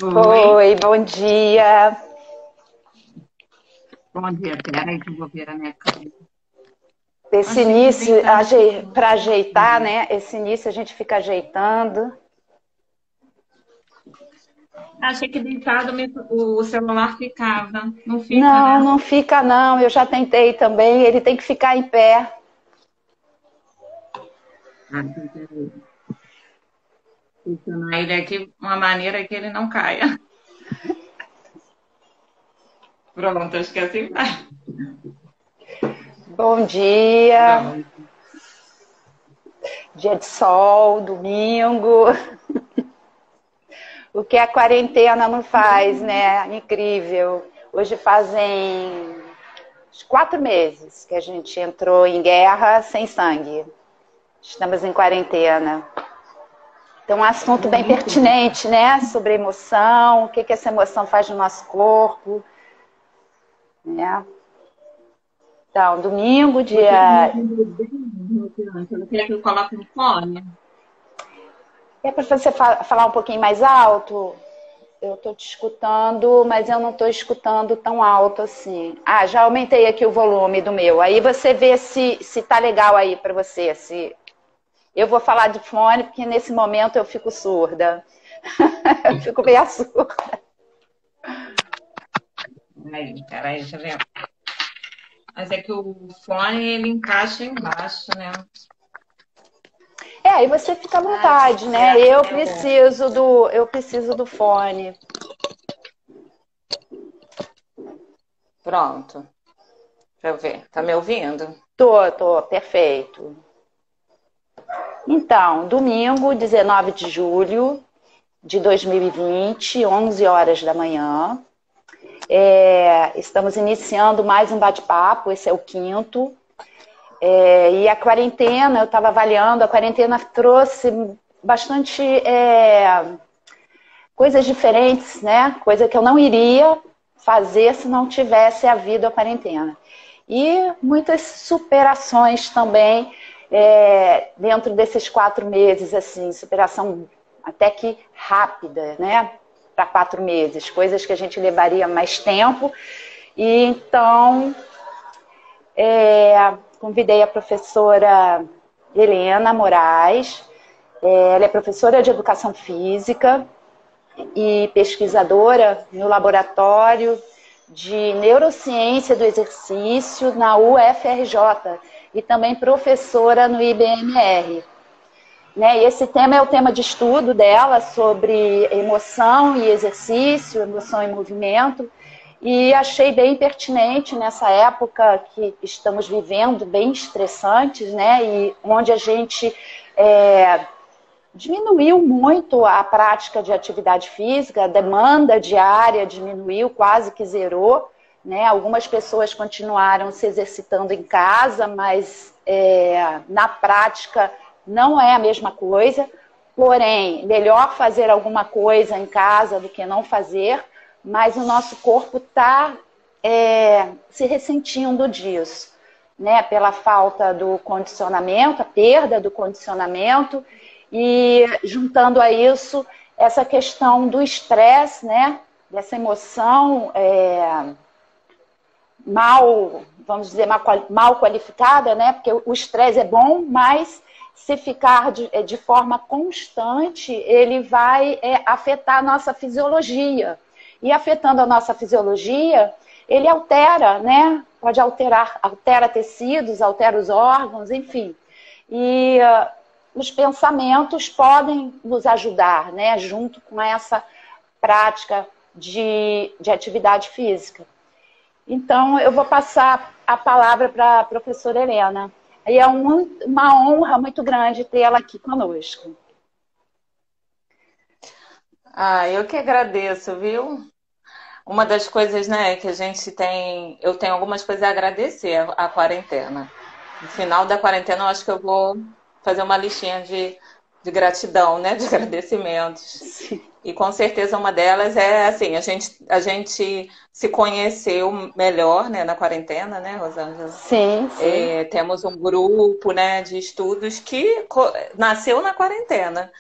Oi, bom dia. Bom dia, peraí que eu vou ver a minha câmera. Esse início, para ajeitar, né? Esse início a gente fica ajeitando. Achei que deitado o celular ficava. Não fica, Não, né? não fica não. Eu já tentei também. Ele tem que ficar em pé. Então, peraí. Posicionar ele aqui de uma maneira que ele não caia. Pronto, acho que assim vai. Bom dia. Pronto. Dia de sol, domingo. O que a quarentena não faz, né? Incrível. Hoje fazem 4 meses que a gente entrou em guerra sem sangue. Estamos em quarentena. Então, um assunto bem pertinente, né? Sobre emoção, o que essa emoção faz no nosso corpo. Né? Então, domingo, Você está dia... me ouvindo bem? Você não quer que eu coloque no fone? É para você falar um pouquinho mais alto? Eu estou te escutando, mas eu não estou escutando tão alto assim. Ah, já aumentei aqui o volume do meu. Aí você vê se tá legal aí para você. Se... Eu vou falar de fone, porque nesse momento eu fico surda. Eu fico meio surda. Peraí, deixa eu ver. Mas é que o fone, ele encaixa embaixo, né? Aí você fica à vontade, né? Eu preciso do fone. Pronto. Deixa eu ver. Tá me ouvindo? Tô, perfeito. Então, domingo, 19 de julho de 2020, 11 horas da manhã. Estamos iniciando mais um bate-papo, esse é o quinto. E a quarentena, eu estava avaliando, a quarentena trouxe bastante coisas diferentes, né? Coisa que eu não iria fazer se não tivesse havido a quarentena. E muitas superações também dentro desses 4 meses, assim, superação até que rápida, né? Para 4 meses, coisas que a gente levaria mais tempo. E então, convidei a professora Helena Moraes. Ela é professora de educação física e pesquisadora no laboratório de neurociência do exercício na UFRJ e também professora no IBMR. Né? E esse tema é o tema de estudo dela sobre emoção e exercício, emoção e movimento, e achei bem pertinente nessa época que estamos vivendo, bem estressantes, né? E onde a gente diminuiu muito a prática de atividade física, a demanda diária diminuiu, quase que zerou, né? Algumas pessoas continuaram se exercitando em casa, mas na prática não é a mesma coisa. Porém, melhor fazer alguma coisa em casa do que não fazer, mas o nosso corpo está se ressentindo disso, né? Pela falta do condicionamento, a perda do condicionamento, e juntando a isso essa questão do estresse, né? Dessa emoção vamos dizer, mal qualificada, né? Porque o estresse é bom, mas se ficar de forma constante, ele vai afetar a nossa fisiologia. E afetando a nossa fisiologia, ele altera, né? Pode altera tecidos, altera os órgãos, enfim. E os pensamentos podem nos ajudar, né? Junto com essa prática de atividade física. Então, eu vou passar a palavra para a professora Helena. E é uma honra muito grande ter ela aqui conosco. Eu que agradeço, viu? uma das coisas, né, que a gente tem, eu tenho algumas coisas a agradecer à quarentena. No final da quarentena, eu acho que eu vou fazer uma listinha de gratidão, né, de agradecimentos. Sim, E com certeza uma delas é assim, a gente se conheceu melhor, né, na quarentena, né, Rosângela? sim. Sim. Temos um grupo, né, de estudos que nasceu na quarentena.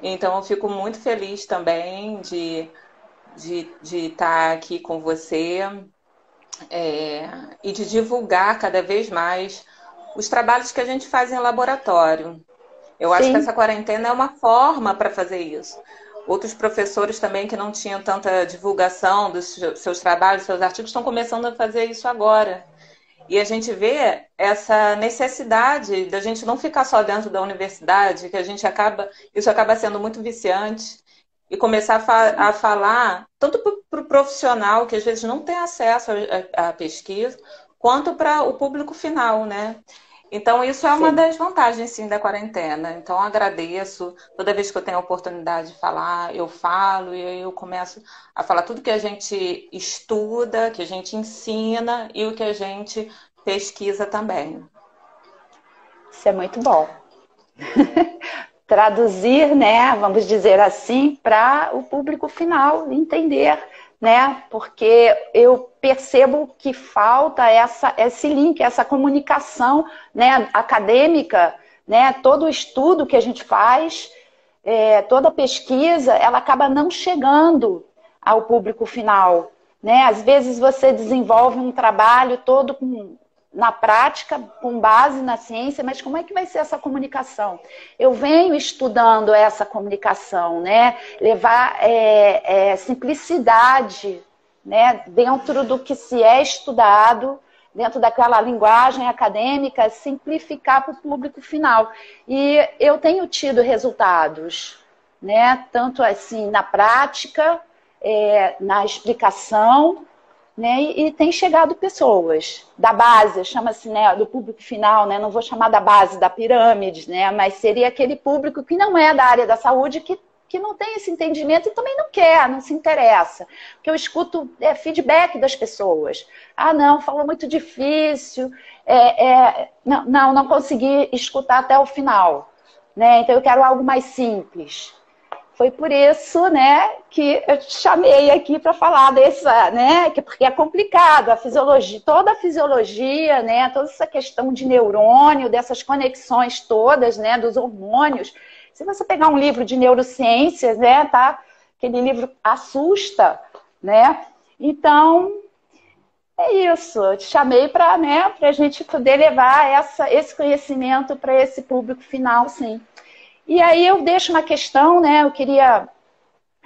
Então, eu fico muito feliz também de estar aqui com você, e de divulgar cada vez mais os trabalhos que a gente faz em laboratório. Eu acho que Sim. essa quarentena é uma forma para fazer isso. Outros professores também que não tinham tanta divulgação dos seus trabalhos, seus artigos, estão começando a fazer isso agora. E a gente vê essa necessidade da gente não ficar só dentro da universidade, que isso acaba sendo muito viciante, e começar a falar tanto para o profissional, que às vezes não tem acesso à pesquisa, quanto para o público final, né? Então, isso é uma Sim. das vantagens, sim, da quarentena. Então, eu agradeço. Toda vez que eu tenho a oportunidade de falar, eu falo e aí eu começo a falar tudo que a gente estuda, que a gente ensina e o que a gente pesquisa também. Isso é muito bom. Traduzir, né, vamos dizer assim, para o público final entender, né? Porque eu percebo que falta esse link, essa comunicação, né, acadêmica, né? Todo o estudo que a gente faz, toda pesquisa, ela acaba não chegando ao público final, né? Às vezes você desenvolve um trabalho todo na prática, com base na ciência, mas como é que vai ser essa comunicação? Eu venho estudando essa comunicação, né? Levar simplicidade, né? Dentro do que se é estudado, dentro daquela linguagem acadêmica, simplificar para o público final. E eu tenho tido resultados, né? Tanto assim na prática, na explicação, né, e tem chegado pessoas da base, chama-se, né, do público final, né, não vou chamar da base da pirâmide, né, mas seria aquele público que não é da área da saúde, que não tem esse entendimento e também não quer, não se interessa. Porque eu escuto feedback das pessoas. Ah, não, falou muito difícil, não consegui escutar até o final. Né, então eu quero algo mais simples. Foi por isso, né, que eu te chamei aqui para falar dessa, né, porque é complicado a fisiologia, toda a fisiologia, né, toda essa questão de neurônio, dessas conexões todas, né, dos hormônios. Se você pegar um livro de neurociências, né, tá, aquele livro assusta, né? Então, é isso. Eu te chamei para, né, para a gente poder levar esse conhecimento para esse público final, sim. E aí eu deixo uma questão, né? Eu queria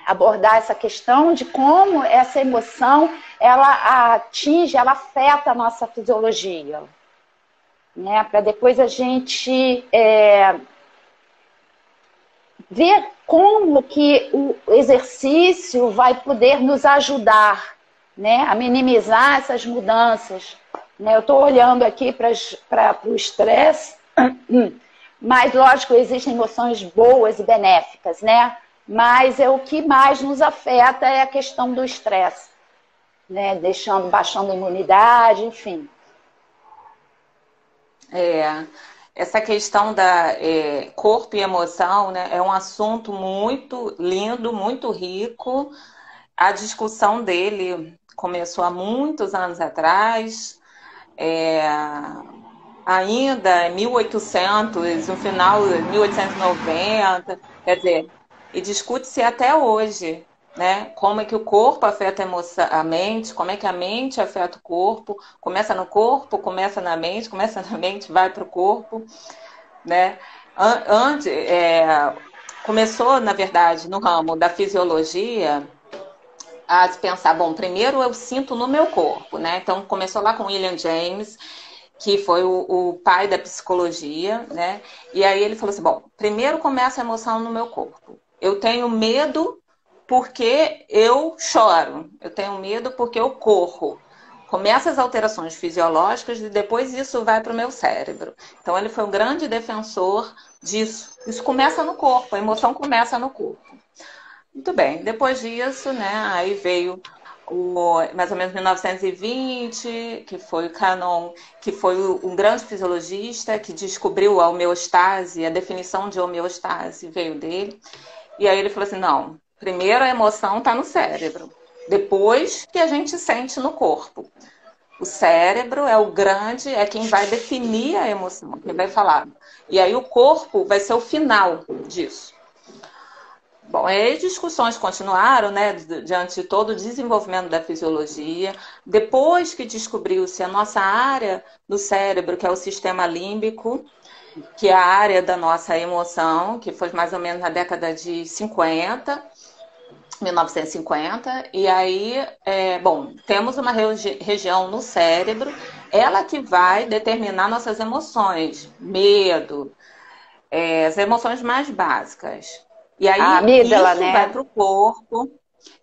abordar essa questão de como essa emoção ela atinge, ela afeta a nossa fisiologia, né? Para depois a gente ver como que o exercício vai poder nos ajudar, né? A minimizar essas mudanças. Né? Eu estou olhando aqui para o estresse. Mas, lógico, existem emoções boas e benéficas, né? Mas o que mais nos afeta é a questão do estresse, né? Baixando a imunidade, enfim. Essa questão da corpo e emoção, né, é um assunto muito lindo, muito rico. A discussão dele começou há muitos anos atrás. Ainda em 1800, no final de 1890, quer dizer, e discute-se até hoje, né? Como é que o corpo afeta a mente, como é que a mente afeta o corpo, começa no corpo, começa na mente, vai para o corpo, né? Começou, na verdade, no ramo da fisiologia, a se pensar, bom, primeiro eu sinto no meu corpo, né? Então começou lá com William James, que foi o pai da psicologia, né? E aí ele falou assim, bom, primeiro começa a emoção no meu corpo. Eu tenho medo porque eu choro. Eu tenho medo porque eu corro. Começa as alterações fisiológicas e depois isso vai para o meu cérebro. Então ele foi um grande defensor disso. Isso começa no corpo, a emoção começa no corpo. Muito bem, depois disso, né, aí veio mais ou menos 1920, que foi o Cannon, que foi um grande fisiologista que descobriu a homeostase, a definição de homeostase veio dele. E aí ele falou assim, não, primeiro a emoção está no cérebro, depois que a gente sente no corpo. O cérebro é o grande, é quem vai definir a emoção, quem vai falar. E aí o corpo vai ser o final disso. Bom, aí discussões continuaram, né, diante de todo o desenvolvimento da fisiologia. Depois que descobriu-se a nossa área do cérebro, que é o sistema límbico, que é a área da nossa emoção, que foi mais ou menos na década de 50, 1950, e aí, bom, temos uma região no cérebro, ela que vai determinar nossas emoções, medo, as emoções mais básicas. E aí, A amígdala, isso né? vai para o corpo.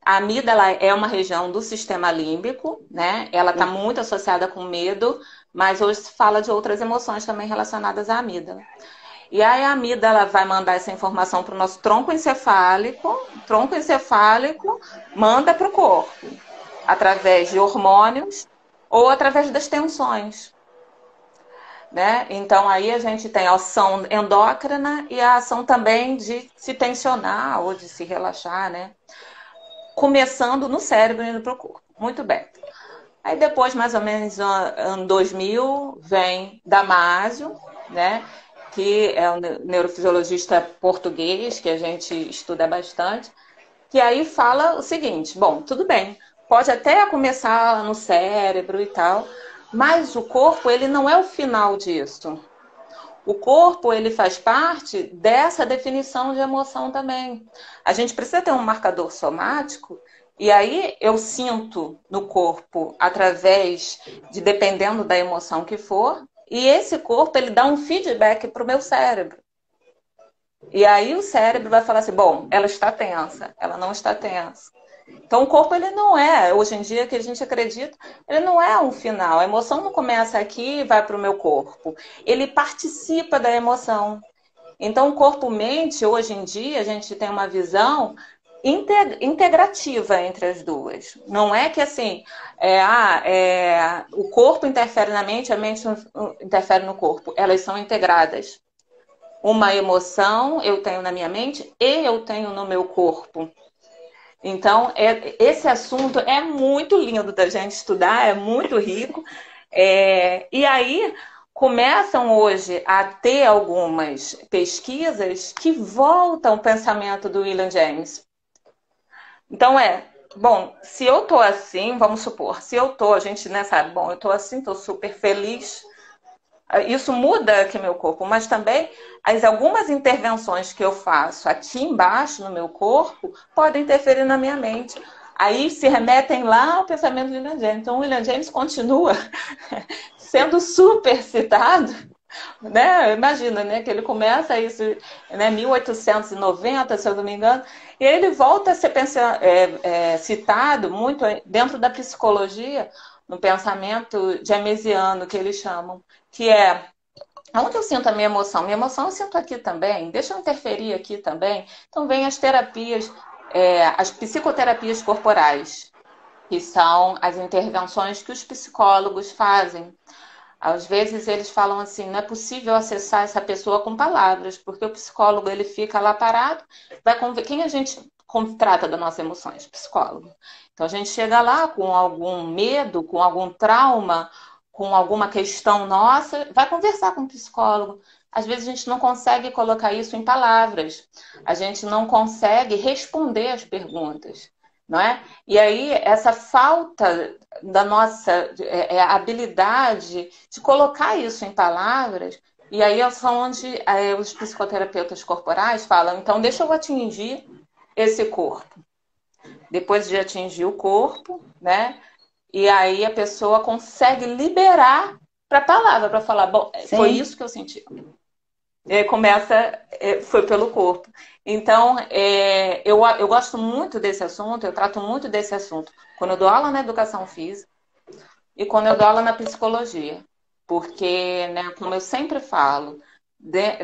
A amígdala é uma região do sistema límbico, né? Ela está muito associada com medo, mas hoje se fala de outras emoções também relacionadas à amígdala. E aí a amígdala vai mandar essa informação para o nosso tronco encefálico manda para o corpo, através de hormônios ou através das tensões. Né? Então aí a gente tem a ação endócrina e a ação também de se tensionar ou de se relaxar, né? Começando no cérebro e indo para o corpo. Muito bem. Aí depois, mais ou menos no ano 2000, vem Damásio, né? Que é um neurofisiologista português, que a gente estuda bastante, que aí fala o seguinte, bom, tudo bem, pode até começar no cérebro e tal, mas o corpo, ele não é o final disso. O corpo, ele faz parte dessa definição de emoção também. A gente precisa ter um marcador somático, e aí eu sinto no corpo através de, dependendo da emoção que for, e esse corpo, ele dá um feedback para o meu cérebro. E aí o cérebro vai falar assim, bom, ela está tensa, ela não está tensa. Então o corpo, ele não é, hoje em dia que a gente acredita, ele não é um final. A emoção não começa aqui e vai para o meu corpo. Ele participa da emoção. Então o corpo-mente, hoje em dia, a gente tem uma visão integrativa entre as duas. Não é que assim, o corpo interfere na mente, a mente interfere no corpo. Elas são integradas. Uma emoção eu tenho na minha mente e eu tenho no meu corpo. Então, esse assunto é muito lindo da gente estudar, é muito rico. E aí começam hoje a ter algumas pesquisas que voltam ao pensamento do William James. Então bom, se eu tô assim, vamos supor, se eu tô, a gente, né, sabe, bom, eu tô assim, tô super feliz, isso muda aqui meu corpo, mas também algumas intervenções que eu faço aqui embaixo no meu corpo podem interferir na minha mente. Aí se remetem lá ao pensamento do William James. Então o William James continua sendo super citado, né? Imagina, né, que ele começa isso, né, 1890, se eu não me engano, e ele volta a ser citado muito dentro da psicologia, no pensamento jamesiano, que eles chamam, que é onde eu sinto a minha emoção. Minha emoção eu sinto aqui também, deixa eu interferir aqui também. Então vem as terapias, as psicoterapias corporais, que são as intervenções que os psicólogos fazem. Às vezes eles falam assim, não é possível acessar essa pessoa com palavras, porque o psicólogo ele fica lá parado, quem a gente trata das nossas emoções? Psicólogo. Então a gente chega lá com algum medo, com algum trauma, com alguma questão nossa, vai conversar com o psicólogo. Às vezes a gente não consegue colocar isso em palavras, a gente não consegue responder as perguntas. Não é? E aí, essa falta da nossa habilidade de colocar isso em palavras, e aí são onde os psicoterapeutas corporais falam, então deixa eu atingir esse corpo. Depois de atingir o corpo, né? E aí a pessoa consegue liberar para a palavra, para falar, bom, sim, foi isso que eu senti. Foi pelo corpo. Então, eu gosto muito desse assunto, eu trato muito desse assunto quando eu dou aula na educação física e quando eu dou aula na psicologia. Porque, né, como eu sempre falo,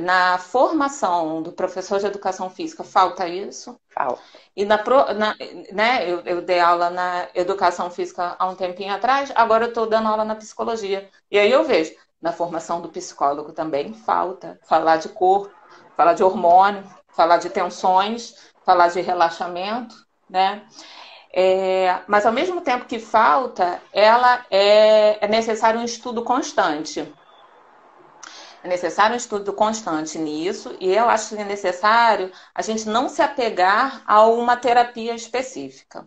na formação do professor de educação física, falta isso. Falta. E né, eu dei aula na educação física há um tempinho atrás, agora eu estou dando aula na psicologia. E aí eu vejo, na formação do psicólogo também falta falar de corpo, falar de hormônio, falar de tensões, falar de relaxamento, né? Mas ao mesmo tempo que falta, é necessário um estudo constante. É necessário um estudo constante nisso, e eu acho que é necessário a gente não se apegar a uma terapia específica.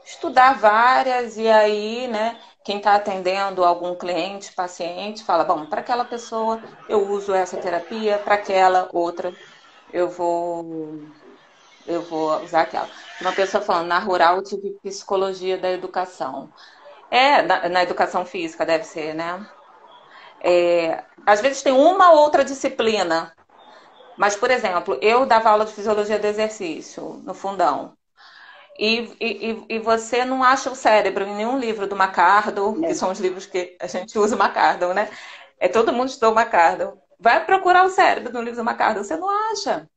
Estudar várias, e aí, né, quem está atendendo algum cliente, paciente, fala, bom, para aquela pessoa eu uso essa terapia, para aquela outra eu vou usar aquela. Uma pessoa falando, na rural eu tive psicologia da educação. Na educação física deve ser, né? Às vezes tem uma ou outra disciplina. Mas, por exemplo, eu dava aula de fisiologia do exercício no fundão. E você não acha o cérebro em nenhum livro do McArdle, que são os livros que a gente usa o McArdle, né? Todo mundo estudou o McArdle. Vai procurar o cérebro no livro do McArdle, você não acha,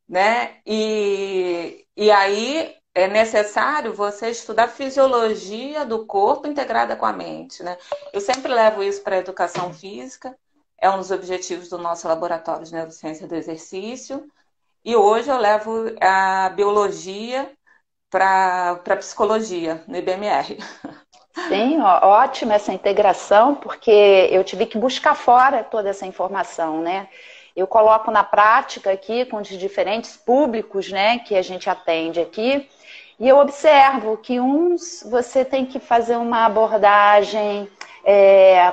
né? E aí é necessário você estudar fisiologia do corpo integrada com a mente, né? Eu sempre levo isso para a educação física, é um dos objetivos do nosso laboratório de neurociência do exercício, e hoje eu levo a biologia para psicologia no IBMR. Sim, ótima essa integração, porque eu tive que buscar fora toda essa informação, né? Eu coloco na prática aqui com os diferentes públicos, né, que a gente atende aqui, e eu observo que uns você tem que fazer uma abordagem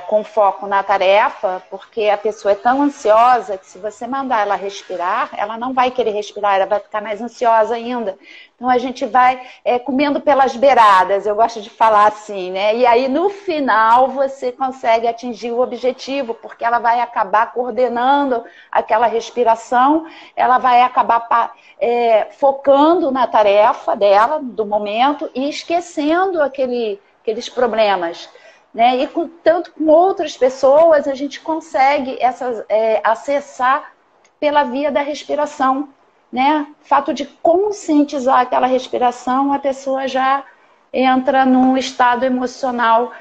com foco na tarefa, porque a pessoa é tão ansiosa que se você mandar ela respirar, ela não vai querer respirar, ela vai ficar mais ansiosa ainda. Então a gente vai comendo pelas beiradas, eu gosto de falar assim, né? E aí no final você consegue atingir o objetivo, porque ela vai acabar coordenando aquela respiração, ela vai acabar focando na tarefa dela, do momento, e esquecendo aqueles problemas. Né? E tanto com outras pessoas a gente consegue acessar pela via da respiração. Né? O fato de conscientizar aquela respiração, a pessoa já entra num estado emocional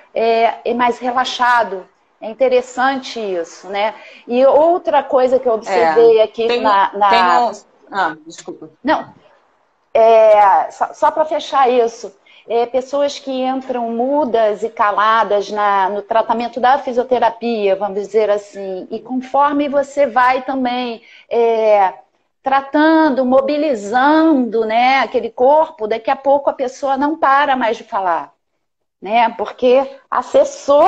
mais relaxado. É interessante isso, né? E outra coisa que eu observei aqui desculpa. Não, só para fechar isso. Pessoas que entram mudas e caladas no tratamento da fisioterapia, vamos dizer assim, e conforme você vai também tratando, mobilizando, né, aquele corpo, daqui a pouco a pessoa não para mais de falar, né, porque acessou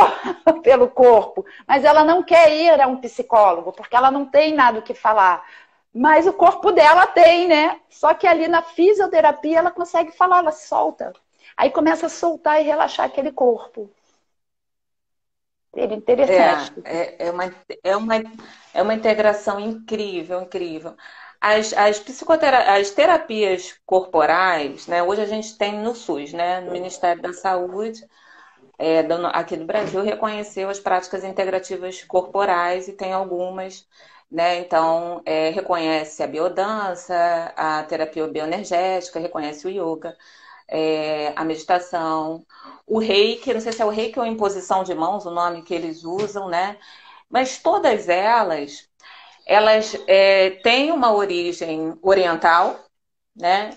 pelo corpo, mas ela não quer ir a um psicólogo, porque ela não tem nada o que falar. Mas o corpo dela tem, né? Só que ali na fisioterapia ela consegue falar, ela solta. Aí começa a soltar e relaxar aquele corpo. Interessante. É uma integração incrível, incrível. As terapias corporais, né? Hoje a gente tem no SUS, né? No Ministério da Saúde, aqui do Brasil, reconheceu as práticas integrativas corporais e tem algumas, né? Então, reconhece a biodança, a terapia bioenergética, reconhece o yoga. A meditação, o reiki, não sei se é o reiki ou imposição de mãos, o nome que eles usam, né? Mas todas elas têm uma origem oriental, né?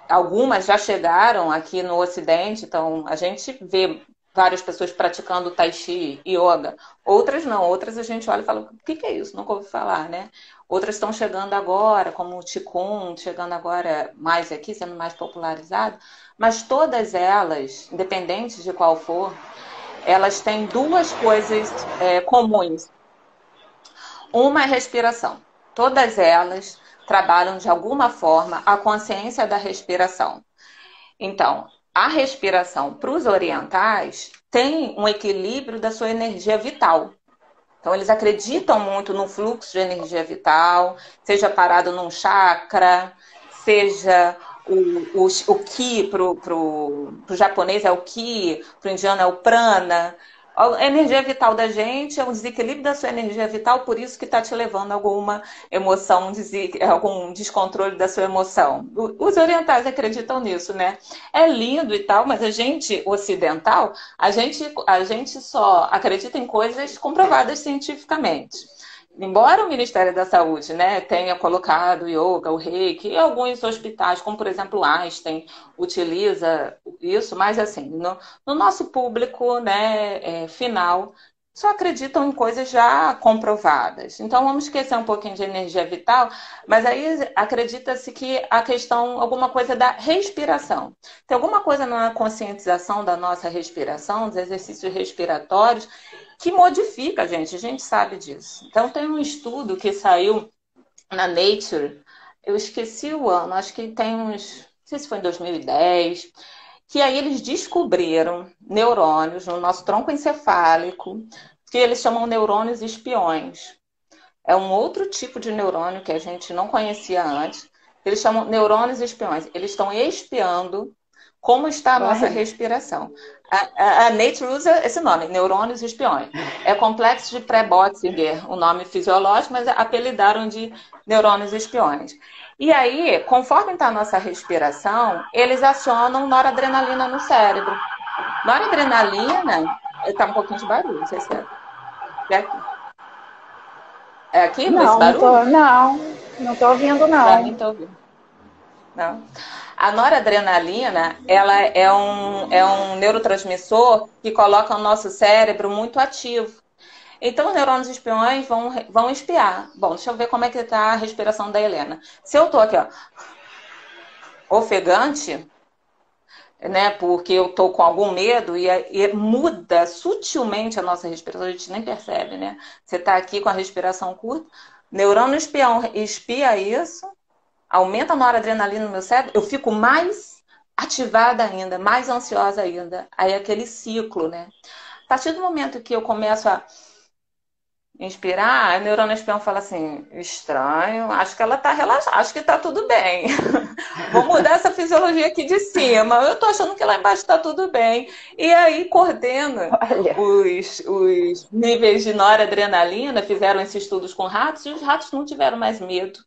Algumas já chegaram aqui no Ocidente, então a gente vê várias pessoas praticando tai chi, yoga. Outras não, outras a gente olha e fala, o que é isso? Nunca ouvi falar, né? Outras estão chegando agora, como o Qigong, chegando agora mais aqui, sendo mais popularizado. Mas todas elas, independente de qual for, elas têm duas coisas comuns. Uma é respiração. Todas elas trabalham de alguma forma a consciência da respiração. Então, a respiração para os orientais tem um equilíbrio da sua energia vital. Então, eles acreditam muito no fluxo de energia vital, seja parado num chakra, seja o ki, para o japonês é o ki, para o indiano é o prana. A energia vital da gente é um desequilíbrio da sua energia vital, por isso que está te levando a alguma emoção, algum descontrole da sua emoção. Os orientais acreditam nisso, né? É lindo e tal, mas a gente ocidental, a gente só acredita em coisas comprovadas cientificamente. Embora o Ministério da Saúde, né, tenha colocado o yoga, o reiki, e alguns hospitais, como por exemplo Einstein, utiliza isso, mas assim, no nosso público, né, final, só acreditam em coisas já comprovadas. Então vamos esquecer um pouquinho de energia vital, mas aí acredita-se que a questão, alguma coisa da respiração. Tem alguma coisa na conscientização da nossa respiração, dos exercícios respiratórios, que modifica a gente sabe disso. Então, tem um estudo que saiu na Nature, eu esqueci o ano, acho que tem uns, não sei se foi em 2010, que aí eles descobriram neurônios no nosso tronco encefálico, que eles chamam neurônios espiões. É um outro tipo de neurônio que a gente não conhecia antes. Eles chamam neurônios espiões. Eles estão espiando como está a nossa respiração. A Nature usa esse nome, neurônios espiões. É complexo de Pré-Botzinger, o nome fisiológico, mas apelidaram de neurônios espiões. E aí, conforme está a nossa respiração, eles acionam noradrenalina no cérebro. Noradrenalina, está um pouquinho de barulho, não sei se é aqui. É aqui, com esse barulho? Não estou ouvindo, não. Para mim, estou ouvindo. Não. A noradrenalina, ela é um neurotransmissor que coloca o nosso cérebro muito ativo. Então, os neurônios espiões vão espiar. Bom, deixa eu ver como é que está a respiração da Helena. Se eu estou aqui, ó, ofegante, né, porque eu estou com algum medo e muda sutilmente a nossa respiração, a gente nem percebe, né? Você está aqui com a respiração curta, neurônio espião espia isso, aumenta a noradrenalina no meu cérebro, eu fico mais ativada ainda, mais ansiosa ainda. Aí é aquele ciclo, né? A partir do momento que eu começo a inspirar, a neurônio espião fala assim, estranho, acho que ela tá relaxada, acho que tá tudo bem. Vou mudar essa fisiologia aqui de cima. Eu tô achando que lá embaixo tá tudo bem. E aí coordena os níveis de noradrenalina, fizeram esses estudos com ratos, e os ratos não tiveram mais medo.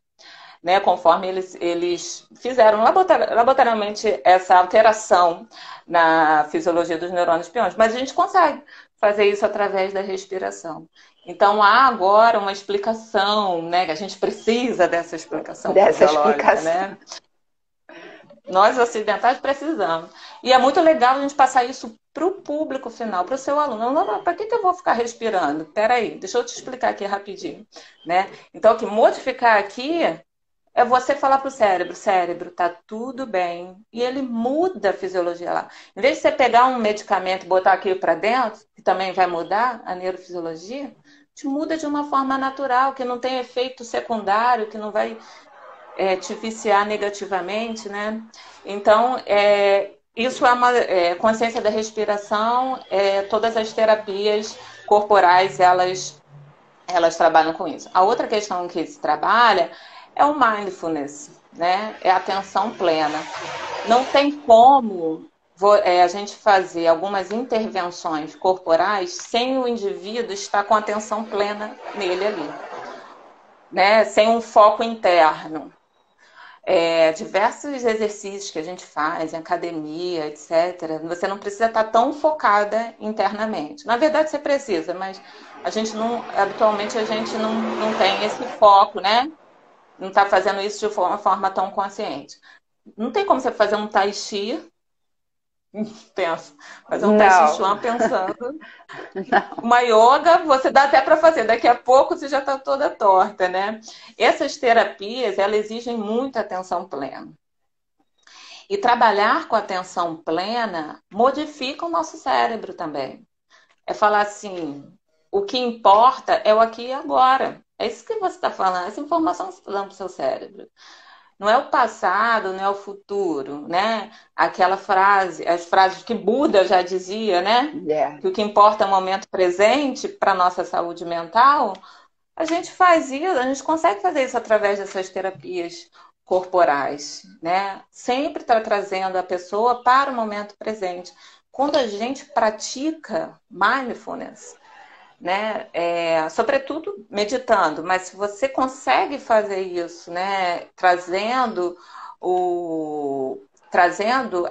Né, conforme eles fizeram laboratorialmente essa alteração na fisiologia dos neurônios espiões. Mas a gente consegue fazer isso através da respiração. Então, há agora uma explicação, né, que a gente precisa dessa explicação fisiológica, né? Nós ocidentais precisamos. E é muito legal a gente passar isso para o público final, para o seu aluno. Não, para que eu vou ficar respirando? Peraí, deixa eu te explicar aqui rapidinho. Né? Então, que modificar aqui é você falar para o cérebro, tá tudo bem. E ele muda a fisiologia lá. Em vez de você pegar um medicamento e botar aquilo para dentro, que também vai mudar a neurofisiologia, te muda de uma forma natural, que não tem efeito secundário, que não vai te viciar negativamente, né? Então, isso é uma consciência da respiração, todas as terapias corporais, elas trabalham com isso. A outra questão que se trabalha é o mindfulness, né? É a atenção plena. Não tem como a gente fazer algumas intervenções corporais sem o indivíduo estar com a atenção plena nele ali, né? Sem um foco interno. Diversos exercícios que a gente faz em academia, etc. Você não precisa estar tão focada internamente. Na verdade, você precisa, mas habitualmente a gente não tem esse foco, né? Não está fazendo isso de uma forma tão consciente. Não tem como você fazer um tai chi, fazer um tai chi chuan pensando. Não. Uma yoga, você dá até para fazer, daqui a pouco você já está toda torta, né? Essas terapias, elas exigem muita atenção plena. E trabalhar com atenção plena modifica o nosso cérebro também. É falar assim, o que importa é o aqui e agora. É isso que você está falando, essa informação que você está dando para o seu cérebro. Não é o passado, não é o futuro, né? Aquela frase, as frases que Buda já dizia, né? Que o que importa é o momento presente para a nossa saúde mental. A gente faz isso, a gente consegue fazer isso através dessas terapias corporais, né? Sempre está trazendo a pessoa para o momento presente. quando a gente pratica mindfulness, né, sobretudo meditando, mas se você consegue fazer isso, né, trazendo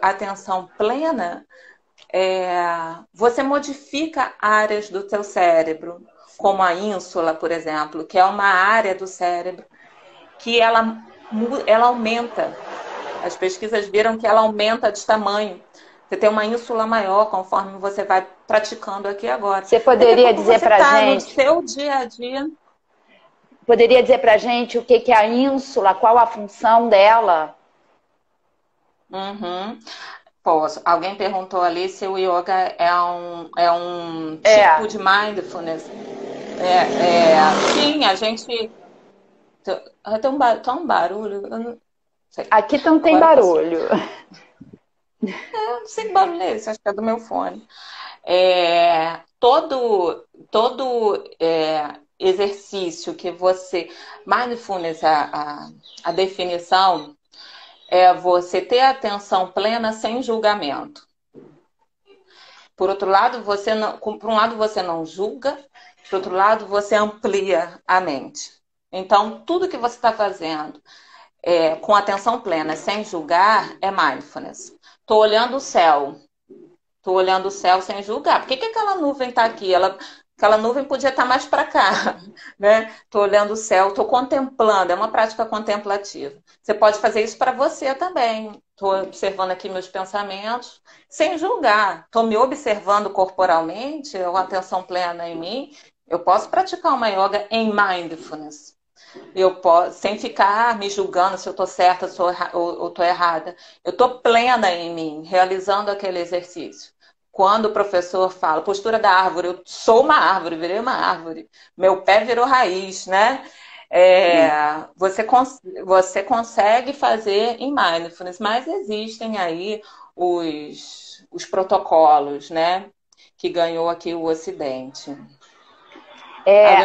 a atenção plena, você modifica áreas do teu cérebro, como a ínsula, por exemplo, que é uma área do cérebro que ela aumenta. As pesquisas viram que ela aumenta de tamanho. Você tem uma ínsula maior conforme você vai praticando aqui agora. Você poderia dizer para a gente... no seu dia a dia... Poderia dizer para a gente o que é a ínsula? Qual a função dela? Uhum. Posso. Alguém perguntou ali se o yoga é um tipo de mindfulness. Sim, a gente... Tem um barulho. Eu não sei. Aqui não tem barulho. Não sei que barulho é esse, acho que é do meu fone. Todo exercício que você... Mindfulness, a definição é você ter atenção plena sem julgamento. Por outro lado, por um lado você não julga, por outro lado você amplia a mente. Então, tudo que você está fazendo com atenção plena, sem julgar, é mindfulness. Estou olhando o céu. Estou olhando o céu sem julgar. Por que aquela nuvem está aqui? Aquela nuvem podia estar mais para cá, né? Estou olhando o céu, estou contemplando. É uma prática contemplativa. Você pode fazer isso para você também. Estou observando aqui meus pensamentos sem julgar. Estou me observando corporalmente, com atenção plena em mim. Eu posso praticar uma yoga em mindfulness. Eu posso, sem ficar me julgando se eu estou certa ou estou errada. Eu estou plena em mim, realizando aquele exercício. Quando o professor fala, postura da árvore, eu sou uma árvore, virei uma árvore. Meu pé virou raiz, né? Você consegue fazer em mindfulness, mas existem aí os protocolos, né? Que ganhou aqui o Ocidente.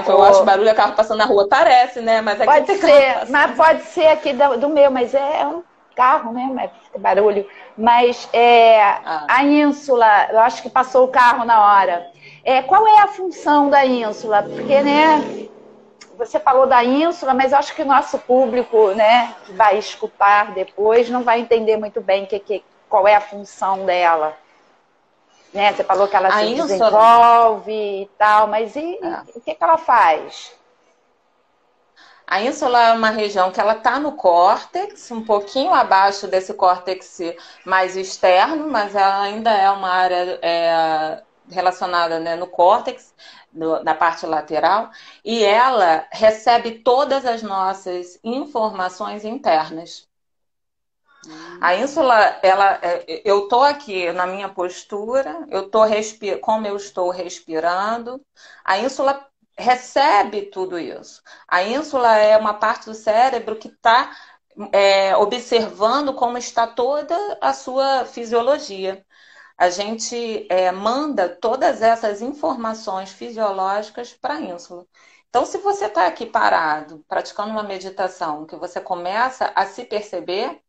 Eu acho barulho é carro passando na rua. Parece, né? Mas aqui pode ser, mas pode ser aqui do meu, mas é um carro, né? Mas barulho. Mas a ínsula, eu acho que passou o carro na hora. Qual é a função da ínsula? Porque, né? Você falou da ínsula, mas eu acho que o nosso público, né, que vai escutar depois, não vai entender muito bem qual é a função dela. Né? Você falou que ela se desenvolve e tal, mas o que ela faz? A ínsula é uma região que ela está no córtex, um pouquinho abaixo desse córtex mais externo, mas ela ainda é uma área relacionada, né, no córtex, na parte lateral, e ela recebe todas as nossas informações internas. A ínsula, eu estou aqui na minha postura, como eu estou respirando, a ínsula recebe tudo isso. A ínsula é uma parte do cérebro que está observando como está toda a sua fisiologia. A gente manda todas essas informações fisiológicas para a ínsula. Então, se você está aqui parado, praticando uma meditação, que você começa a se perceber,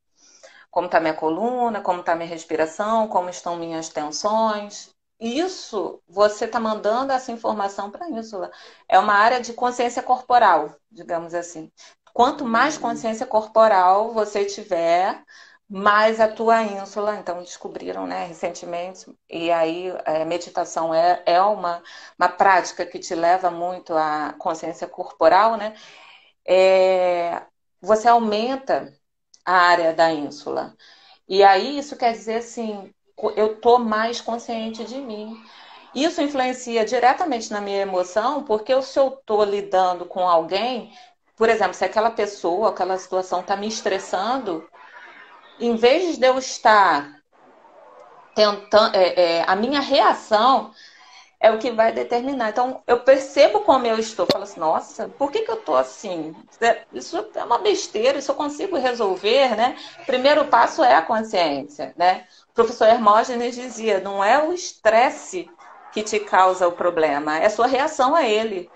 como está minha coluna, como está minha respiração, como estão minhas tensões. Isso, você está mandando essa informação para a ínsula. É uma área de consciência corporal, digamos assim. Quanto mais consciência corporal você tiver, mais a tua ínsula. Então, descobriram, né, recentemente, e aí meditação é uma prática que te leva muito à consciência corporal, né? Você aumenta a área da ínsula. E aí isso quer dizer assim, eu estou mais consciente de mim. Isso influencia diretamente na minha emoção, porque se eu estou lidando com alguém, por exemplo, se aquela pessoa, aquela situação está me estressando, em vez de eu estar tentando, a minha reação é o que vai determinar. Então, eu percebo como eu estou. Falo assim, nossa, por que eu estou assim? Isso é uma besteira, isso eu consigo resolver, né? Primeiro passo é a consciência, né? O professor Hermógenes dizia, não é o estresse que te causa o problema, é a sua reação a ele.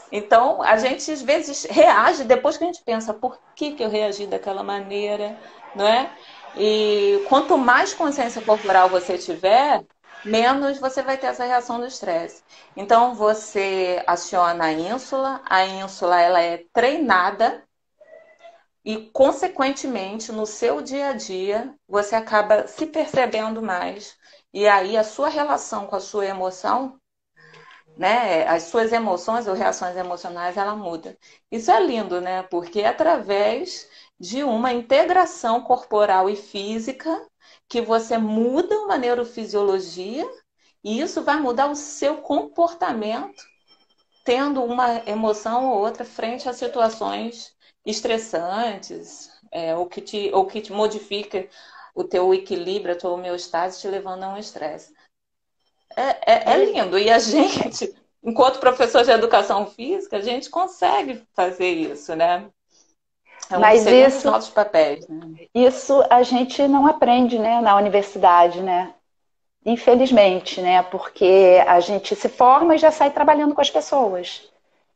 Então, a gente às vezes reage depois que a gente pensa, por que eu reagi daquela maneira, não é? E quanto mais consciência corporal você tiver, menos você vai ter essa reação do estresse. Então, você aciona a ínsula ela é treinada e, consequentemente, no seu dia a dia, você acaba se percebendo mais. E aí a sua relação com a sua emoção, né, as suas emoções ou reações emocionais, ela muda. Isso é lindo, né? Porque é através de uma integração corporal e física que você muda uma neurofisiologia e isso vai mudar o seu comportamento, tendo uma emoção ou outra frente a situações estressantes, ou que te modifica o teu equilíbrio, a tua homeostase, te levando a um estresse. É lindo. E a gente, enquanto professor de educação física, a gente consegue fazer isso, né? Mas Seria um dos nossos papéis, né? Isso a gente não aprende, né, na universidade, né? Infelizmente, né? Porque a gente se forma e já sai trabalhando com as pessoas.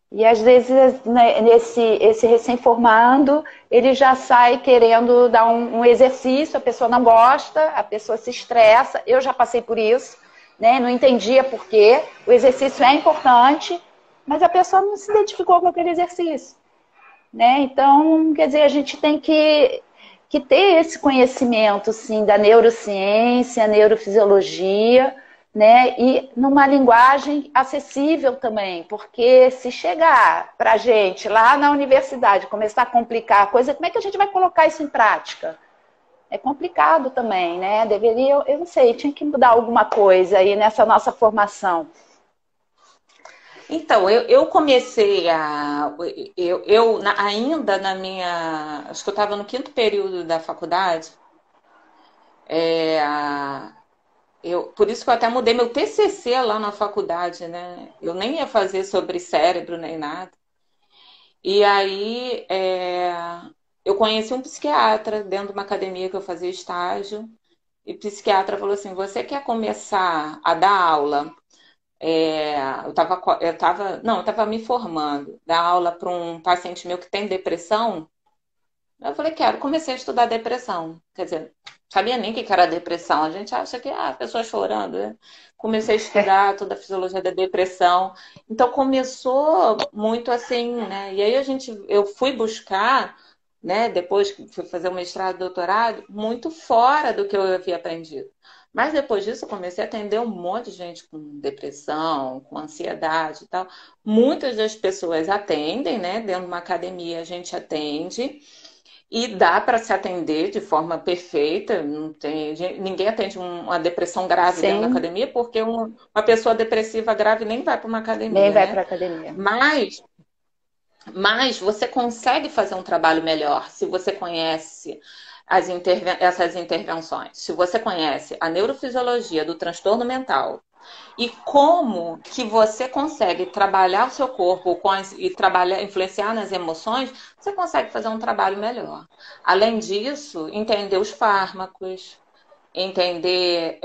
E às vezes, né, esse recém-formando, ele já sai querendo dar um exercício, a pessoa não gosta, a pessoa se estressa. Eu já passei por isso, né? Não entendia por quê. O exercício é importante, mas a pessoa não se identificou com aquele exercício, né? Então, quer dizer, a gente tem que ter esse conhecimento, sim, da neurociência, neurofisiologia, né? E numa linguagem acessível também, porque se chegar para a gente lá na universidade, começar a complicar a coisa, como é que a gente vai colocar isso em prática? É complicado também, né? Deveria, eu não sei, tinha que mudar alguma coisa aí nessa nossa formação. Então, eu comecei a. Ainda na minha. Acho que eu estava no quinto período da faculdade. É, por isso que eu até mudei meu TCC lá na faculdade, né? Eu nem ia fazer sobre cérebro nem nada. E aí eu conheci um psiquiatra dentro de uma academia que eu fazia estágio. E o psiquiatra falou assim: você quer começar a dar aula? Eu estava me formando, dar aula para um paciente meu que tem depressão. Eu falei, quero. Comecei a estudar depressão. Quer dizer, sabia nem o que era depressão. A gente acha que a pessoa chorando, né? Comecei a estudar toda a fisiologia da depressão. Então começou muito assim, né? E aí eu fui buscar, né? Depois que fui fazer o mestrado, doutorado, muito fora do que eu havia aprendido. Mas depois disso eu comecei a atender um monte de gente com depressão, com ansiedade e tal. Muitas das pessoas atendem, né? Dentro de uma academia a gente atende. E dá para se atender de forma perfeita, não tem, ninguém atende uma depressão grave dentro da Sim, academia, porque uma pessoa depressiva grave nem vai para uma nem academia, vai para né? a academia. Mas você consegue fazer um trabalho melhor se você conhece essas intervenções. Se você conhece a neurofisiologia do transtorno mental, e como que você consegue trabalhar o seu corpo e influenciar nas emoções, você consegue fazer um trabalho melhor. Além disso, entender os fármacos, entender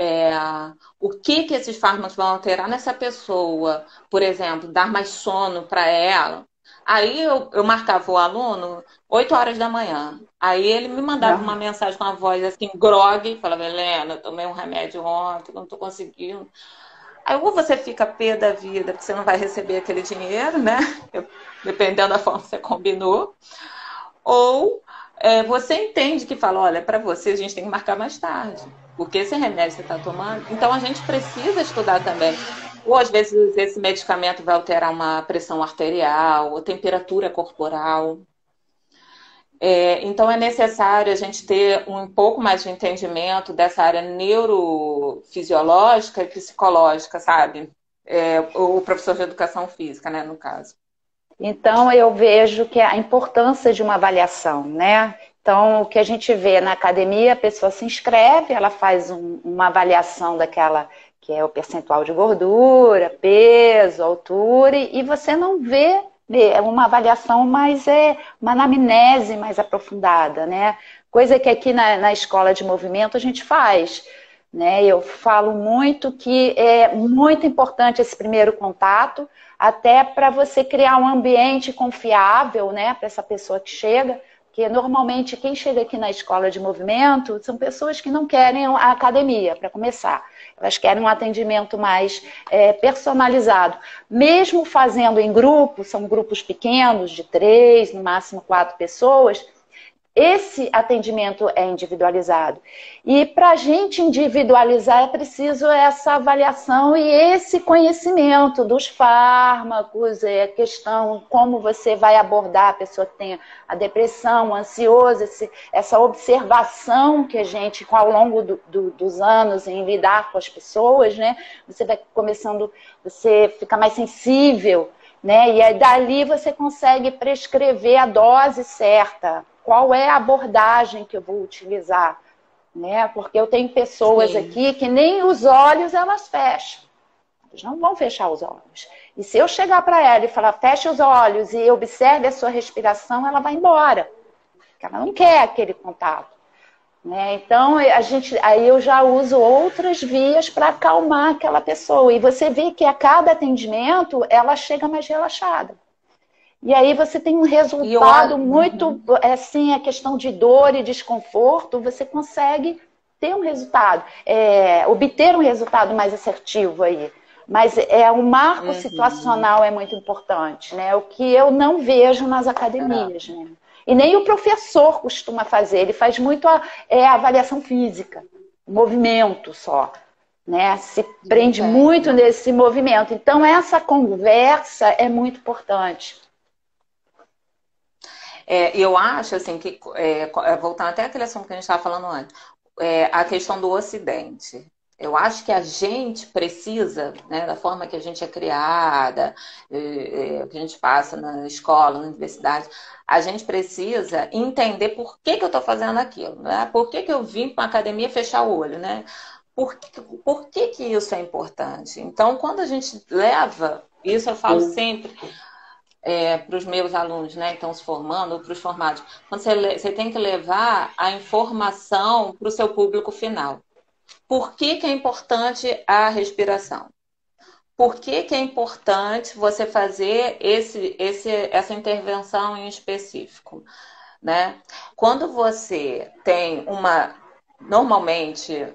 o que esses fármacos vão alterar nessa pessoa. Por exemplo, dar mais sono para ela. Aí eu marcava o aluno 8 horas da manhã. Aí ele me mandava uma mensagem com a voz assim, grogue, falava, Helena, eu tomei um remédio ontem, não estou conseguindo. Aí ou você fica pé da vida, porque você não vai receber aquele dinheiro, né? Dependendo da forma que você combinou. Ou você entende que fala, olha, para você a gente tem que marcar mais tarde. Porque esse remédio você está tomando. Então a gente precisa estudar também. Ou às vezes esse medicamento vai alterar uma pressão arterial, ou temperatura corporal. Então é necessário a gente ter um pouco mais de entendimento dessa área neurofisiológica e psicológica, sabe? O professor de educação física, né, no caso. Então eu vejo que a importância de uma avaliação, né? Então o que a gente vê na academia, a pessoa se inscreve, ela faz uma avaliação daquela que é o percentual de gordura, peso, altura, e você não vê uma avaliação mais, uma anamnese mais aprofundada, né? Coisa que aqui na escola de movimento a gente faz, né? Eu falo muito que é muito importante esse primeiro contato, até para você criar um ambiente confiável, né, para essa pessoa que chega, Porque normalmente quem chega aqui na escola de movimento são pessoas que não querem a academia, para começar. Elas querem um atendimento mais personalizado. Mesmo fazendo em grupo, são grupos pequenos, de 3, no máximo 4 pessoas, esse atendimento é individualizado. E para a gente individualizar é preciso essa avaliação e esse conhecimento dos fármacos, a questão como você vai abordar a pessoa que tem a depressão, ansiosa, essa observação que a gente, ao longo dos anos, em lidar com as pessoas, né? Você vai começando, você fica mais sensível, né? E aí, dali você consegue prescrever a dose certa. Qual é a abordagem que eu vou utilizar? Né? Porque eu tenho pessoas Sim. aqui que nem os olhos elas fecham. Eles não vão fechar os olhos. E se eu chegar para ela e falar, feche os olhos e observe a sua respiração, ela vai embora. Porque ela não quer aquele contato. Né? Então, aí eu já uso outras vias para acalmar aquela pessoa. E você vê que a cada atendimento, ela chega mais relaxada. E aí você tem um resultado muito, assim, a questão de dor e desconforto, você consegue ter um resultado, obter um resultado mais assertivo aí. Mas o marco situacional é muito importante, né? O que eu não vejo nas academias, né? E nem o professor costuma fazer, ele faz muito a avaliação física, movimento só. Né? Se prende muito nesse movimento. Então, essa conversa é muito importante. Eu acho, assim, que, voltando até aquele assunto que a gente estava falando antes, a questão do Ocidente. Eu acho que a gente precisa, né, da forma que a gente é criada, que a gente passa na escola, na universidade, a gente precisa entender por que eu estou fazendo aquilo, né? Por que eu vim para a academia fechar o olho, né? Por que isso é importante? Então, quando a gente leva, isso eu falo sempre para os meus alunos, né, que estão se formando, ou para os formados, quando você tem que levar a informação para o seu público final. Por que é importante a respiração? Por que é importante você fazer essa intervenção em específico? Né? Quando você tem normalmente,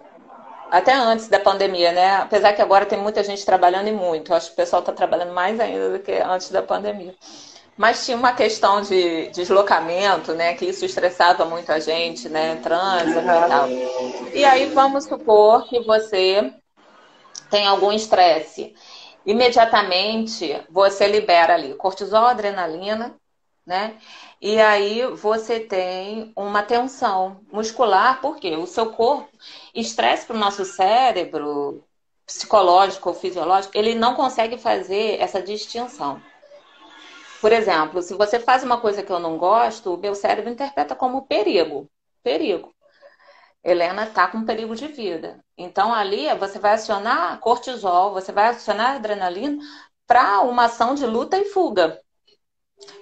até antes da pandemia, né? Apesar que agora tem muita gente trabalhando e muito. Eu acho que o pessoal está trabalhando mais ainda do que antes da pandemia. Mas tinha uma questão de deslocamento, né? Que isso estressava muito a gente, né? Trânsito e tal. E aí vamos supor que você tem algum estresse. Imediatamente você libera ali cortisol, adrenalina, né? E aí você tem uma tensão muscular, porque o seu corpo, estresse para o nosso cérebro, psicológico ou fisiológico, ele não consegue fazer essa distinção. Por exemplo, se você faz uma coisa que eu não gosto, o meu cérebro interpreta como perigo. Perigo. Helena está com perigo de vida. Então ali você vai acionar cortisol, você vai acionar adrenalina para uma ação de luta e fuga.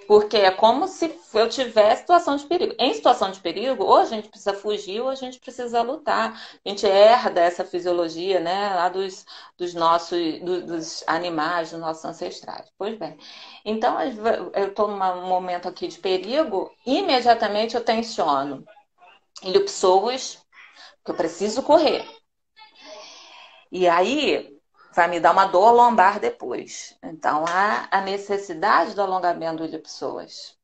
Porque é como se eu tivesse situação de perigo. Em situação de perigo, ou a gente precisa fugir, ou a gente precisa lutar. A gente herda essa fisiologia, né, lá dos animais, dos nossos ancestrais. Pois bem. Então, eu estou num momento aqui de perigo, imediatamente eu tensiono ilho-psoas, que eu preciso correr. E aí vai me dar uma dor lombar depois. Então, há a necessidade do alongamento do ilho-psoas.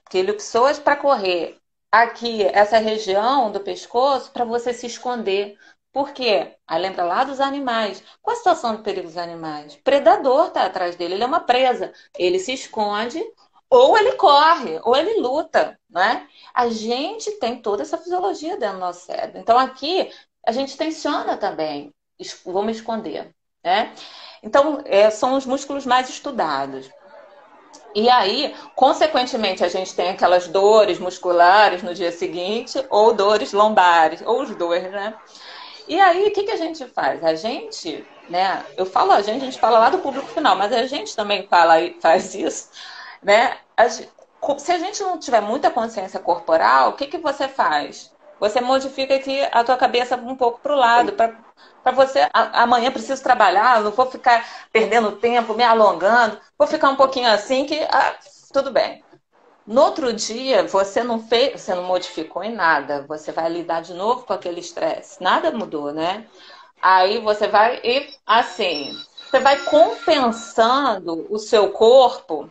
Porque ilho-psoas, para correr aqui, essa região do pescoço, para você se esconder. Por quê? Aí lembra lá dos animais. Qual a situação de perigo dos animais? O predador está atrás dele, ele é uma presa. Ele se esconde, ou ele corre, ou ele luta, né? A gente tem toda essa fisiologia dentro do nosso cérebro. Então, aqui, a gente tensiona também. Vamos esconder. Né? Então, são os músculos mais estudados. E aí, consequentemente, a gente tem aquelas dores musculares no dia seguinte, ou dores lombares, ou os dois, né? E aí, o que a gente faz? A gente, né? Eu falo a gente fala lá do público final, mas a gente também faz isso, né? Se a gente não tiver muita consciência corporal, o que você faz? Você modifica aqui a tua cabeça um pouco para o lado, para você, amanhã preciso trabalhar, não vou ficar perdendo tempo, me alongando, vou ficar um pouquinho assim que tudo bem. No outro dia, você não fez, você não modificou em nada. Você vai lidar de novo com aquele estresse. Nada mudou, né? Aí você vai e assim, você vai compensando o seu corpo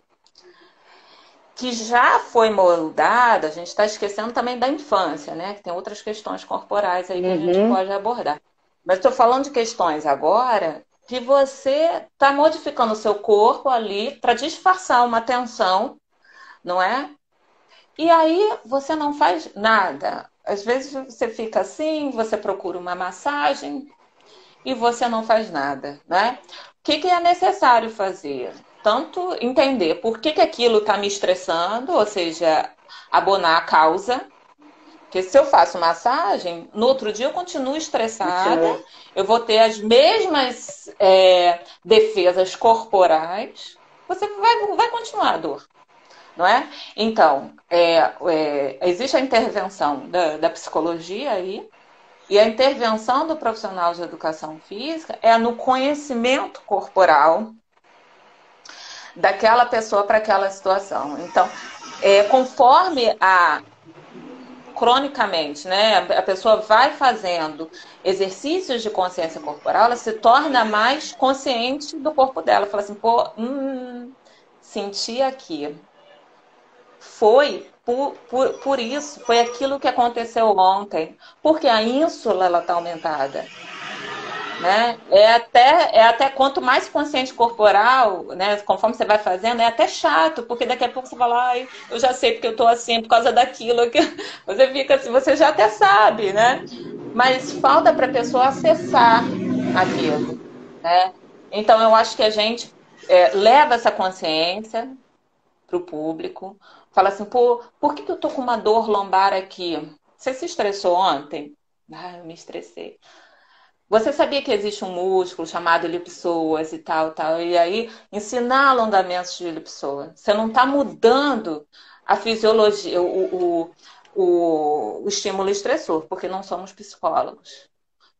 que já foi moldado. A gente está esquecendo também da infância, né? Que tem outras questões corporais aí que a gente Uhum. pode abordar. Mas estou falando de questões agora que você está modificando o seu corpo ali para disfarçar uma tensão, não é? E aí você não faz nada. Às vezes você fica assim, você procura uma massagem e você não faz nada, né? O que é necessário fazer? Tanto entender por que aquilo está me estressando, ou seja, abonar a causa. Porque se eu faço massagem, no outro dia eu continuo estressada, eu vou ter as mesmas defesas corporais, você vai continuar a dor. Não é? Então, existe a intervenção da psicologia aí, e a intervenção do profissional de educação física é no conhecimento corporal daquela pessoa para aquela situação. Então, conforme cronicamente, né, a pessoa vai fazendo exercícios de consciência corporal, ela se torna mais consciente do corpo dela. Fala assim, pô, senti aqui. Foi por isso, foi aquilo que aconteceu ontem, porque a ínsula ela está aumentada. Né? É até quanto mais consciente corporal, né, conforme você vai fazendo, é até chato, porque daqui a pouco você fala, ai, eu já sei porque eu tô assim por causa daquilo. Que você fica assim, você já até sabe, né? Mas falta para a pessoa acessar aquilo, né? Então eu acho que a gente leva essa consciência para o público, fala assim, pô, por que eu tô com uma dor lombar aqui? Você se estressou ontem? Ah, eu me estressei. Você sabia que existe um músculo chamado elipsoas e tal, tal? E aí, ensinar alongamentos de elipsoas. Você não está mudando a fisiologia, o estímulo estressor, porque não somos psicólogos.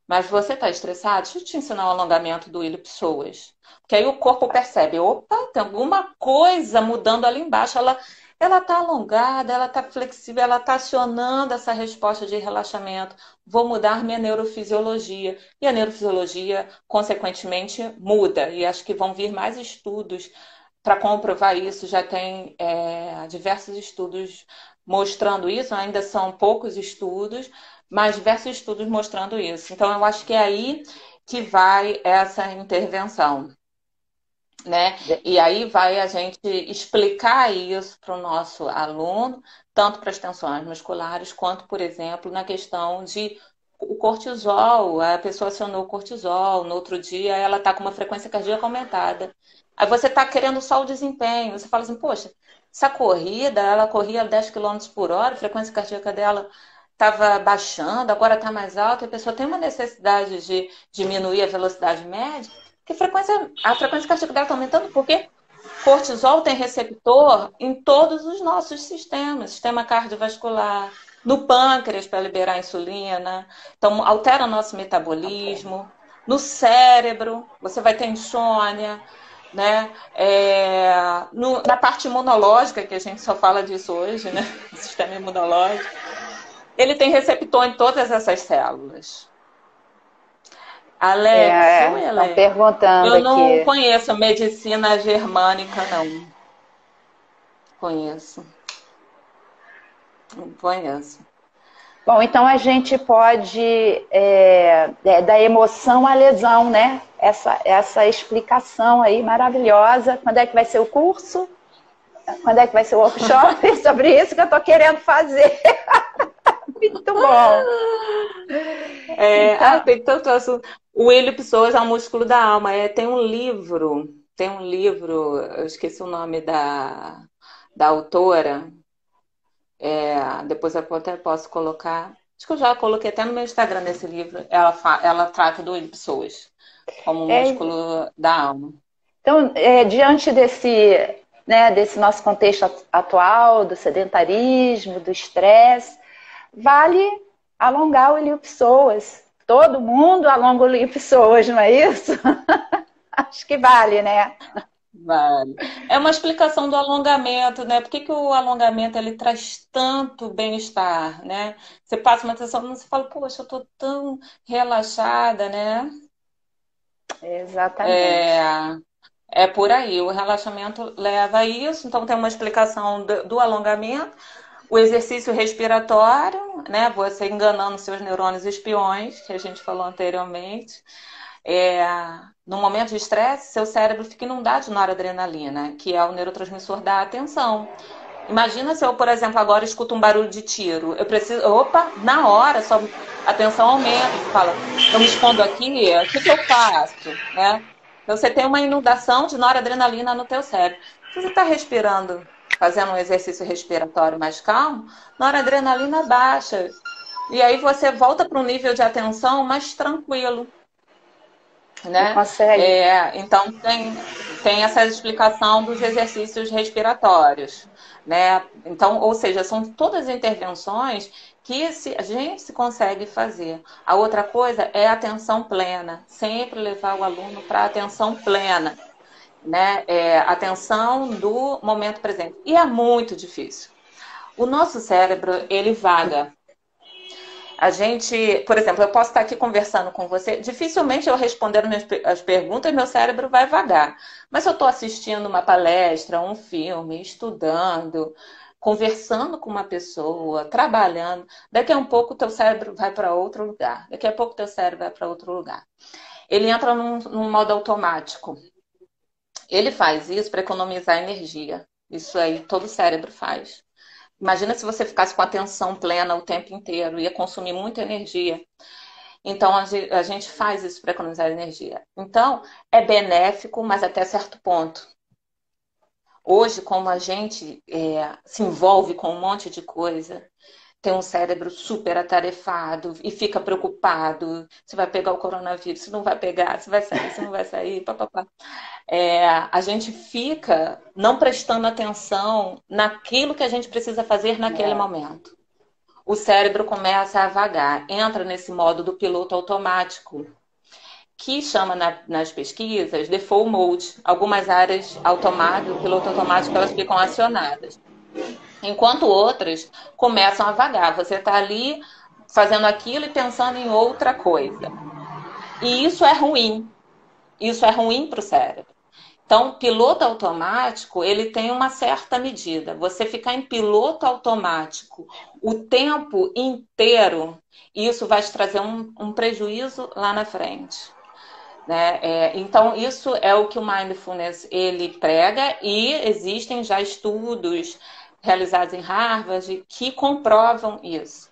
Mas você está estressado? Deixa eu te ensinar o alongamento do ilha-pessoas. Porque aí o corpo percebe, opa, tem alguma coisa mudando ali embaixo. Ela está alongada, ela está flexível, ela está acionando essa resposta de relaxamento. Vou mudar minha neurofisiologia. E a neurofisiologia, consequentemente, muda. E acho que vão vir mais estudos para comprovar isso. Já tem diversos estudos mostrando isso, ainda são poucos estudos, mas diversos estudos mostrando isso. Então, eu acho que é aí que vai essa intervenção, né? E aí vai a gente explicar isso para o nosso aluno, tanto para as tensões musculares, quanto, por exemplo, na questão de o cortisol. A pessoa acionou o cortisol, no outro dia ela está com uma frequência cardíaca aumentada. Aí você está querendo só o desempenho. Você fala assim, poxa, essa corrida, ela corria 10 quilômetros por hora, a frequência cardíaca dela estava baixando, agora está mais alta, e a pessoa tem uma necessidade de diminuir a velocidade média, que a frequência cardíaca dela está aumentando, porque cortisol tem receptor em todos os nossos sistemas, sistema cardiovascular, no pâncreas para liberar insulina, então altera nosso metabolismo, no cérebro, você vai ter insônia, né? Na parte imunológica, que a gente só fala disso hoje, né? O sistema imunológico, ele tem receptor em todas essas células. Alex, oi, Estão Alex. perguntando Eu não aqui. conheço medicina germânica, não. Conheço. Não conheço. Bom, então a gente pode, da emoção à lesão, né? Essa explicação aí maravilhosa. Quando é que vai ser o curso? Quando é que vai ser o workshop? Sobre isso que eu estou querendo fazer. Muito bom. Então... tem tanto assunto. O elipsoas é o músculo da alma. Tem um livro, eu esqueci o nome da autora. Depois eu até posso colocar. Acho que eu já coloquei até no meu Instagram nesse livro. Ela trata do elipsoas como um músculo da alma. Então, diante desse nosso contexto atual, do sedentarismo, do estresse, vale alongar o ilha-pessoas. Todo mundo alonga o ilha-pessoas, não é isso? Acho que vale, né? Vale. É uma explicação do alongamento, né? Por que que o alongamento ele traz tanto bem-estar, né? Você passa uma atenção, você fala, poxa, eu tô tão relaxada, né? Exatamente. É, é por aí. O relaxamento leva a isso. Então tem uma explicação do alongamento, o exercício respiratório, né? Você enganando seus neurônios espiões, que a gente falou anteriormente. É, no momento de estresse, seu cérebro fica inundado de noradrenalina, que é o neurotransmissor da atenção. Imagina se eu, por exemplo, agora escuto um barulho de tiro. Eu preciso. Opa, na hora, sua atenção aumenta. Você fala, eu me escondo aqui, o que que eu faço? Né? Então você tem uma inundação de noradrenalina no teu cérebro. Se você está respirando, fazendo um exercício respiratório mais calmo, noradrenalina baixa. E aí você volta para um nível de atenção mais tranquilo. E Né? consegue. Então tem essa explicação dos exercícios respiratórios, né? Então, ou seja, são todas intervenções que a gente se consegue fazer. A outra coisa é a atenção plena, sempre levar o aluno para a atenção plena, né? Atenção do momento presente. E é muito difícil. O nosso cérebro, ele vaga. A gente, por exemplo, eu posso estar aqui conversando com você, dificilmente eu respondendo as perguntas, meu cérebro vai vagar. Mas se eu estou assistindo uma palestra, um filme, estudando, conversando com uma pessoa, trabalhando, daqui a um pouco o teu cérebro vai para outro lugar. Daqui a pouco o teu cérebro vai para outro lugar. Ele entra num modo automático. Ele faz isso para economizar energia. Isso aí todo cérebro faz. Imagina se você ficasse com atenção plena o tempo inteiro, ia consumir muita energia. Então, a gente faz isso para economizar energia. Então, é benéfico, mas até certo ponto. Hoje, como a gente se envolve com um monte de coisa, tem um cérebro super atarefado e fica preocupado se vai pegar o coronavírus, se não vai pegar, se vai sair, se não vai sair, papapá. A gente fica não prestando atenção naquilo que a gente precisa fazer naquele momento. O cérebro começa a vagar, entra nesse modo do piloto automático, que chama nas pesquisas default mode. Algumas áreas do piloto automático, elas ficam acionadas. Enquanto outras começam a vagar. Você está ali fazendo aquilo e pensando em outra coisa. E isso é ruim. Isso é ruim para o cérebro. Então, piloto automático, ele tem uma certa medida. Você ficar em piloto automático o tempo inteiro, isso vai te trazer um prejuízo lá na frente. Né? Então, isso é o que o Mindfulness ele prega e existem já estudos realizados em Harvard que comprovam isso.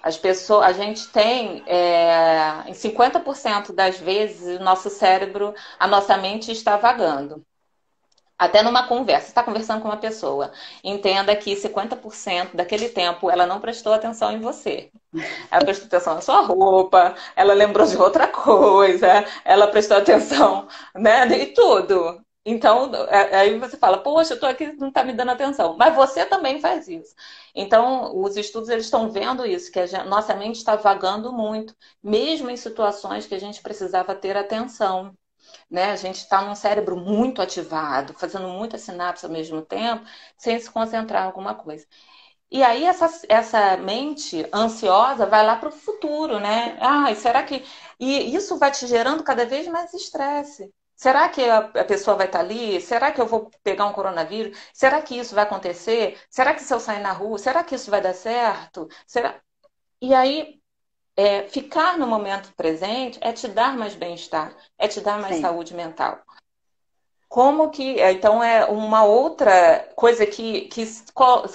A gente tem, em 50% das vezes, o nosso cérebro, a nossa mente está vagando. Até numa conversa, você está conversando com uma pessoa, entenda que 50% daquele tempo ela não prestou atenção em você. Ela prestou atenção na sua roupa, ela lembrou de outra coisa, ela prestou atenção, né, em tudo. Então, aí você fala, poxa, eu tô aqui, não está me dando atenção. Mas você também faz isso. Então, os estudos eles estão vendo isso, que nossa mente está vagando muito, mesmo em situações que a gente precisava ter atenção. Né? A gente está num cérebro muito ativado, fazendo muita sinapse ao mesmo tempo, sem se concentrar em alguma coisa. E aí essa mente ansiosa vai lá para o futuro, né? Será que... E isso vai te gerando cada vez mais estresse. Será que a pessoa vai estar ali? Será que eu vou pegar um coronavírus? Será que isso vai acontecer? Será que se eu sair na rua, será que isso vai dar certo? E aí ficar no momento presente é te dar mais bem-estar, é te dar mais saúde mental. Como que... Então, é uma outra coisa que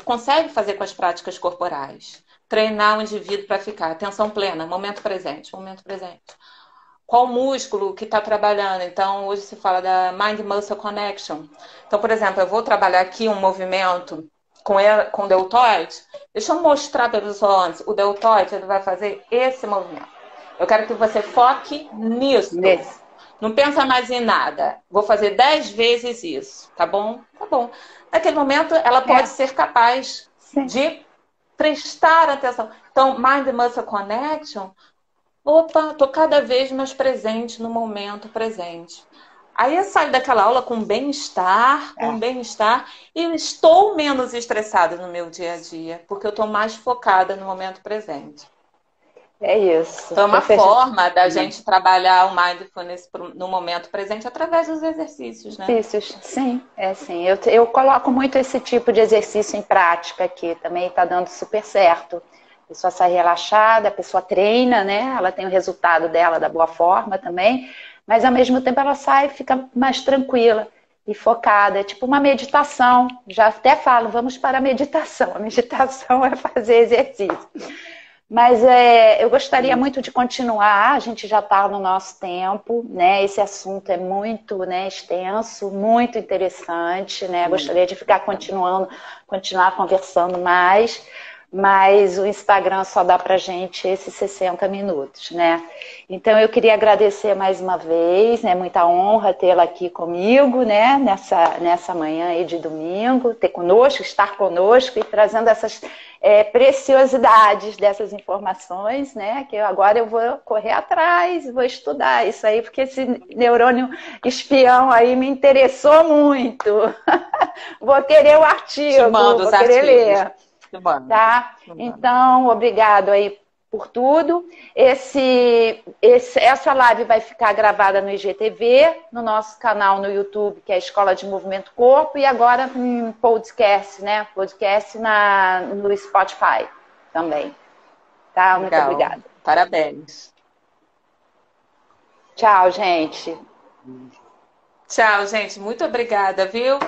consegue fazer com as práticas corporais. Treinar o indivíduo para ficar. Atenção plena, momento presente, momento presente. Qual músculo que está trabalhando? Então, hoje se fala da Mind-Muscle Connection. Então, por exemplo, eu vou trabalhar aqui um movimento com o deltoide. Deixa eu mostrar para os olhos. O deltoide ele vai fazer esse movimento. Eu quero que você foque nisso. Não pensa mais em nada. Vou fazer 10 vezes isso. Tá bom? Tá bom. Naquele momento, ela pode ser capaz de prestar atenção. Então, Mind-Muscle Connection... Opa, estou cada vez mais presente no momento presente. Aí eu saio daquela aula com bem-estar, e estou menos estressada no meu dia a dia, porque eu estou mais focada no momento presente. É isso. Então, é uma forma da gente trabalhar o mindfulness no momento presente através dos exercícios, né? Exercícios, sim, sim. Eu coloco muito esse tipo de exercício em prática aqui, também está dando super certo. A pessoa sai relaxada, a pessoa treina, né? Ela tem o resultado dela da boa forma também, mas ao mesmo tempo ela sai e fica mais tranquila e focada. É tipo uma meditação. Já até falo, vamos para a meditação. A meditação é fazer exercício. Mas eu gostaria muito de continuar, a gente já está no nosso tempo, né? Esse assunto é muito, né, extenso, muito interessante, né? Gostaria de continuar conversando mais, mas o Instagram só dá pra gente esses 60 minutos, né? Então eu queria agradecer mais uma vez, né? Muita honra tê-la aqui comigo, né? Nessa manhã aí de domingo, estar conosco e trazendo essas preciosidades dessas informações, né? Que agora eu vou correr atrás, vou estudar isso aí, porque esse neurônio espião aí me interessou muito. Vou querer o artigo, vou querer ler. Tá? Então, obrigado aí por tudo. Essa live vai ficar gravada no IGTV, no nosso canal no YouTube, que é a Escola de Movimento Corpo, e agora em podcast, né? Podcast no Spotify também. Tá? Muito obrigada. Parabéns. Tchau, gente. Tchau, gente. Muito obrigada, viu?